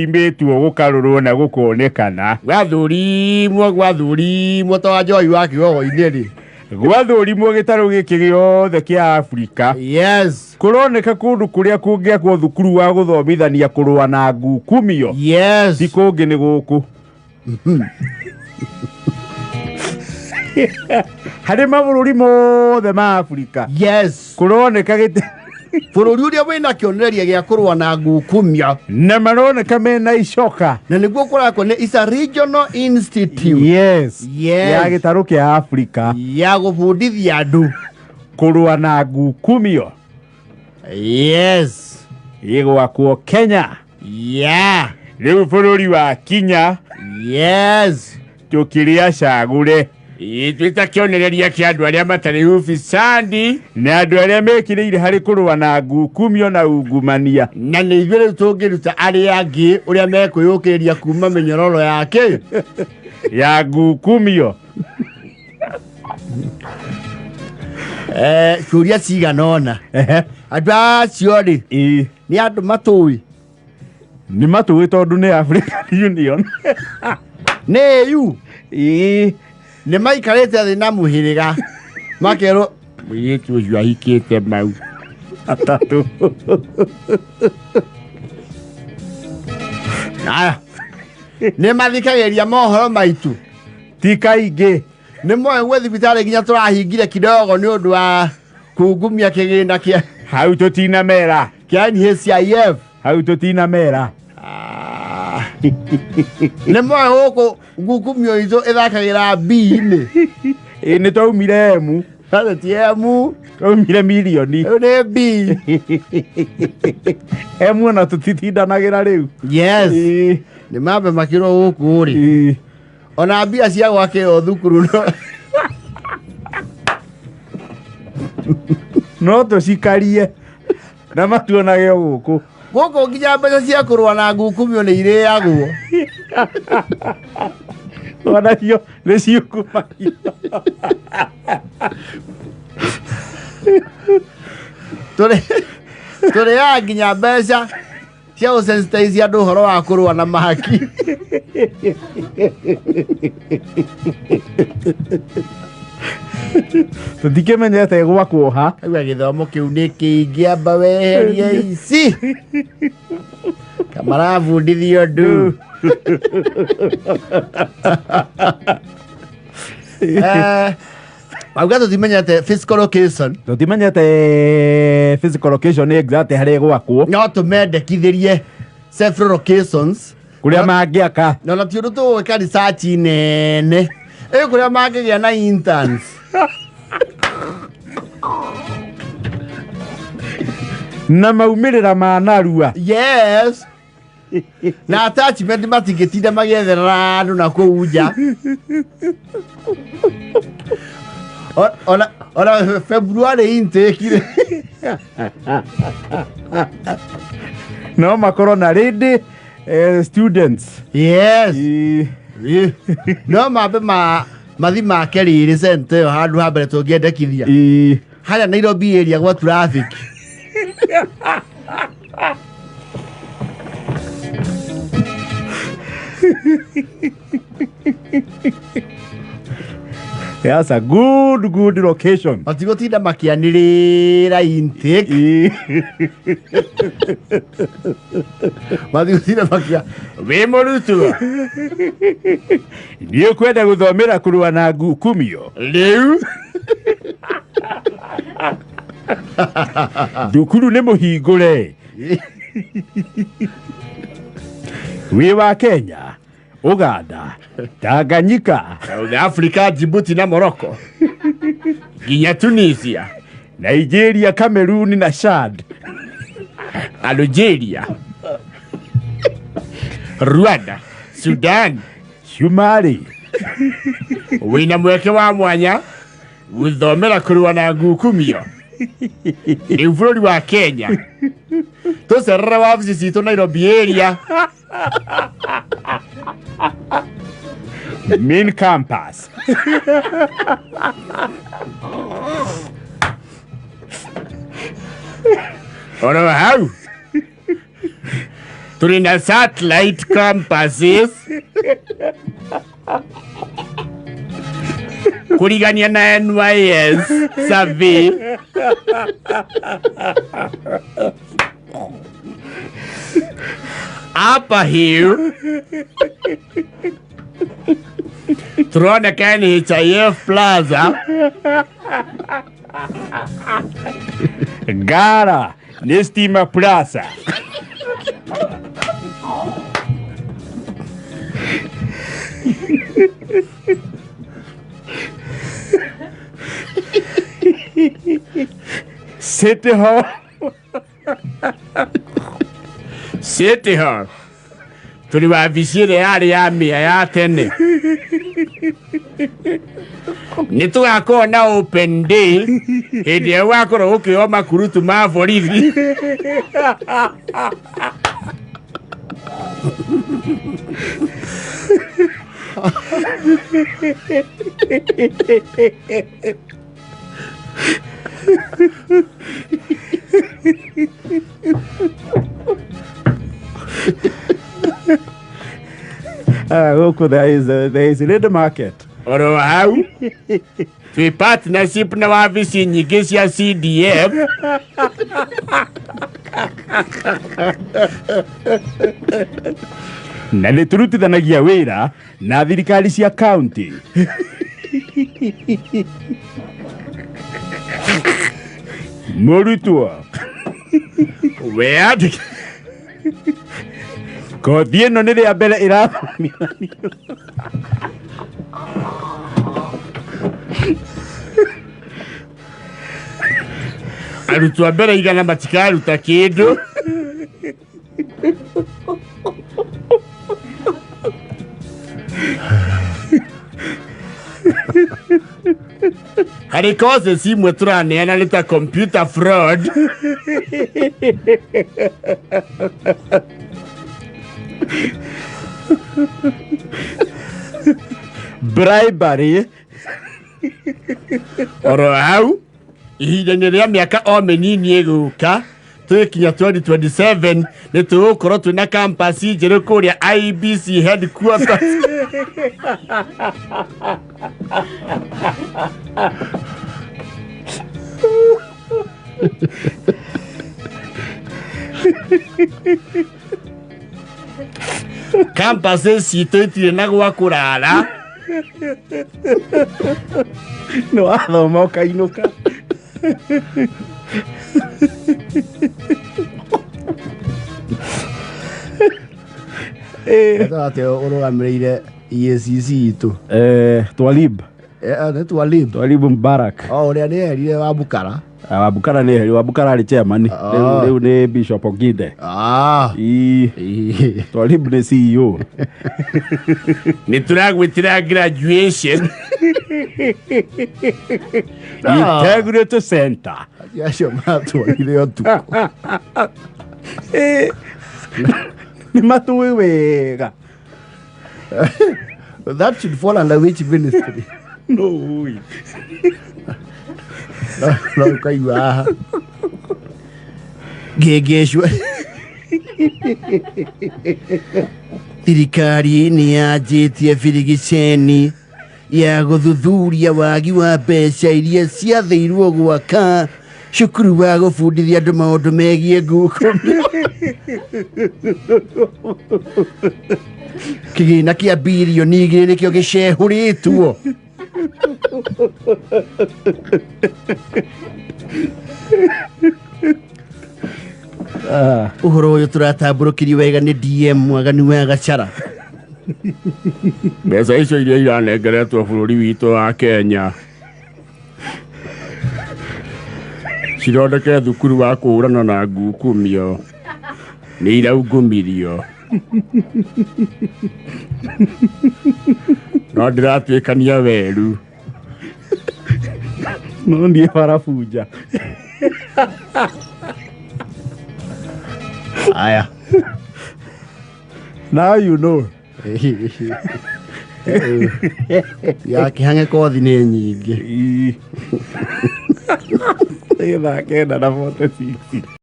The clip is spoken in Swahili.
Imbetu gukarurwo na gukonekana gwathũrimwo to Joy wa Kigogo-inĩ rĩ gwathũrimwo gĩtarũ gĩkĩ gĩothe kĩa Afrika. Yes. Kũroneka kũndũ kũrĩa kũngĩakwo thukuru wa gũthomithania kũrũa na ngukumio. Yes. Ti kũngĩ nĩ gũkũ. Harĩ mabũrũri mothe ma Afrika. Yes. Kũroneka gĩtĩ bũrũri ũrĩa wĩna kĩonereria gĩa kũrũa na ngukumio na maroneka mena icoka na nĩguo kũrakwo nĩ is a regional institute. Yes. Yes. Ya gĩtarũ kĩa Afrika ya gũbundithia andũ kũrũa na ngukumio. Yes. Ĩgwakwo Kenya. Yeah. Rĩu bũrũri wa Kenya. Yes. Tũkĩrĩa cagũre. Twĩta kĩonereria kĩa andũ arĩa matarĩ ufisadi na andũ arĩa mekĩrĩire harĩ kũrũa na ngukumio na ungumania. Na nĩ ithuĩ rĩu tũngĩruta arĩa angĩ ũrĩa mekwĩyũkĩrĩria kuma mĩnyororo yake ya ngukumio. Ciũria cigana ũna. Andũ acio rĩ nĩ andũ matũĩ. Nĩ matũĩ tondũ nĩ African Union. Nĩ EU. Nĩ maikarĩte thĩ na mũhĩrĩga makerwo mũirĩtu ũcio ahikĩte mau atatũ. Nĩ mathikagĩrĩria mohoro maitũ ti kaingĩ. Nĩ moe gwĩ thibitarĩ nginya tũrahingire kidogo nĩ ũndũ wa kungumia kĩgĩna kĩa hau tũtinamera kĩa NHIF. Hau tũtinamera. Nĩ moe gũkũ ngungumio itũ ĩthakagĩra B-inĩ. Nĩ twaumire emu. Ti emu. Twaumire milioni. Rĩu nĩ B. Emu na tũtitindanagĩra rĩu. Yes. Nĩ mambe makĩrwo gũkũ rĩ. Ona mbia cia gwakĩrwo thukuru no tũcikarie na matuonage gũkũ. Gũkũ nginya mbeca cia kũrũa na ngukumio nĩ irĩagwo. Onacio nĩ ciukumagio. Tũrĩaga nginya mbeca cia gũsensitize andũ ũhoro wa kũrũa na mahaki. Tũtikĩmenyete gwakwo ha. Aigua gĩthomo kĩu nĩ kĩingĩ amba weherie ici. Kamarabundithio ndũ. Auga tũtimenyete physical location. Tũtimenyete physical location exact harĩ gwakwo. No tũmendekithĩrie several locations kũrĩa mangĩaka. Na ti ũndũ tũgwĩka research nene. Kũrĩa mangĩgĩa na interns. Na maumĩrĩra ma narua. Yes. Na attachment matingĩtinda magĩetherera andũ na kũu nja. Ona February intake. No makorwo na ready students. Yes. No mambe mathi make rĩrĩ center ĩyo handũ ha mbere tũngĩendekithia. Harĩa Nairobi area gwa traffic. That's a good location. Matigotinda makianĩrĩra intake. Matigotinda makia wĩ mũrutwo nĩ ũkwenda gũthomera kũrũa na ngukumio rĩu. Thukuru nĩ mũhingũre. Wĩ wa Kenya, Uganda, Tanganyika, South Africa, Djibouti na Morocco, nginya Tunisia, Nigeria, Cameroon na Chad, Algeria, Rwanda, Sudan, Somali. Wĩna mweke wa mwanya gũthomera kũrũa na ngukumio. Rĩu bũrũri wa Kenya tũcerere wabici citũ Nairobi area. Main campus. Ona hau Turina satellite compasses. Kurigania na NYS survey. Hapa hiyo tunaona kani HIF Plaza. Gara ni Stima Plaza. City Hall. City Hall. Tuliwavisire yale ya mia ya tene. Nitugakona open day. Hĩndĩ ĩyo wakorwo ũkĩoma kurutu ma borithi. There is a little market. Oro hau. Twi partnership na wabici nyingĩ cia CDF. Na nĩ turutithanagia wĩra na thirikari cia county. Mũrutwo. Wea kothi ĩno nĩ rĩa mbere ĩrathomithanio. Arutwo a mbere igana matikaruta kĩndũ. Harĩ courses imwe tũraneana nĩ ta computer fraud. Bribery. Oro hau ihinda-inĩ rĩa mĩaka o mĩnini ĩgũka twĩkinya 2027 nĩ tũgũkorwo twĩna campus njerũ kũrĩa IBC headquarters. Campuses citũ itirĩ na gwa kũrara. Nĩ wathoma ũkainũka. Ate ũrũgamĩrĩire EACC itũ. Twalib. Nĩ Twalib. Twalib Mbarak. Ũrĩa nĩ erire Wambũkara. Wambũkara nĩ heri, Wambũkara arĩ chairman. Rĩu nĩ Bishop Oginde. Twalib nĩ CEO. Nĩ tũragwĩtĩra graduation. Integrity Center. Acio matwarire ũtukũ. Nĩ matũĩ wega. That should fall under which ministry? No. No, ukaigua haha. Ngĩngĩcua. Thirikari nĩ yanjĩtie birigiceni ya gũthuthuria wagi wa mbeca iria ciathĩirwo gwaka cukuru wa gũbundithia andũ maũndũ megiĩ ngũkũmi. Kĩgĩna kĩa birioni 2 nĩkĩo gĩcehũrĩtwo. Ũhoro ũyũ tũratambũrũkirio wega nĩ DM Mwaganu wa Gacara. Mbeca icio iria iranengeretwo bũrũri witũ wa Kenya cirondeke thukuru wa kũhũrana na ngukumio nĩ iraungumirio. No ndĩratuĩkania weru. No ndiĩ barabuja. Aya. Now you know. Ya kĩhang'e kothi nĩ nyingĩ. Ĩthake na 46.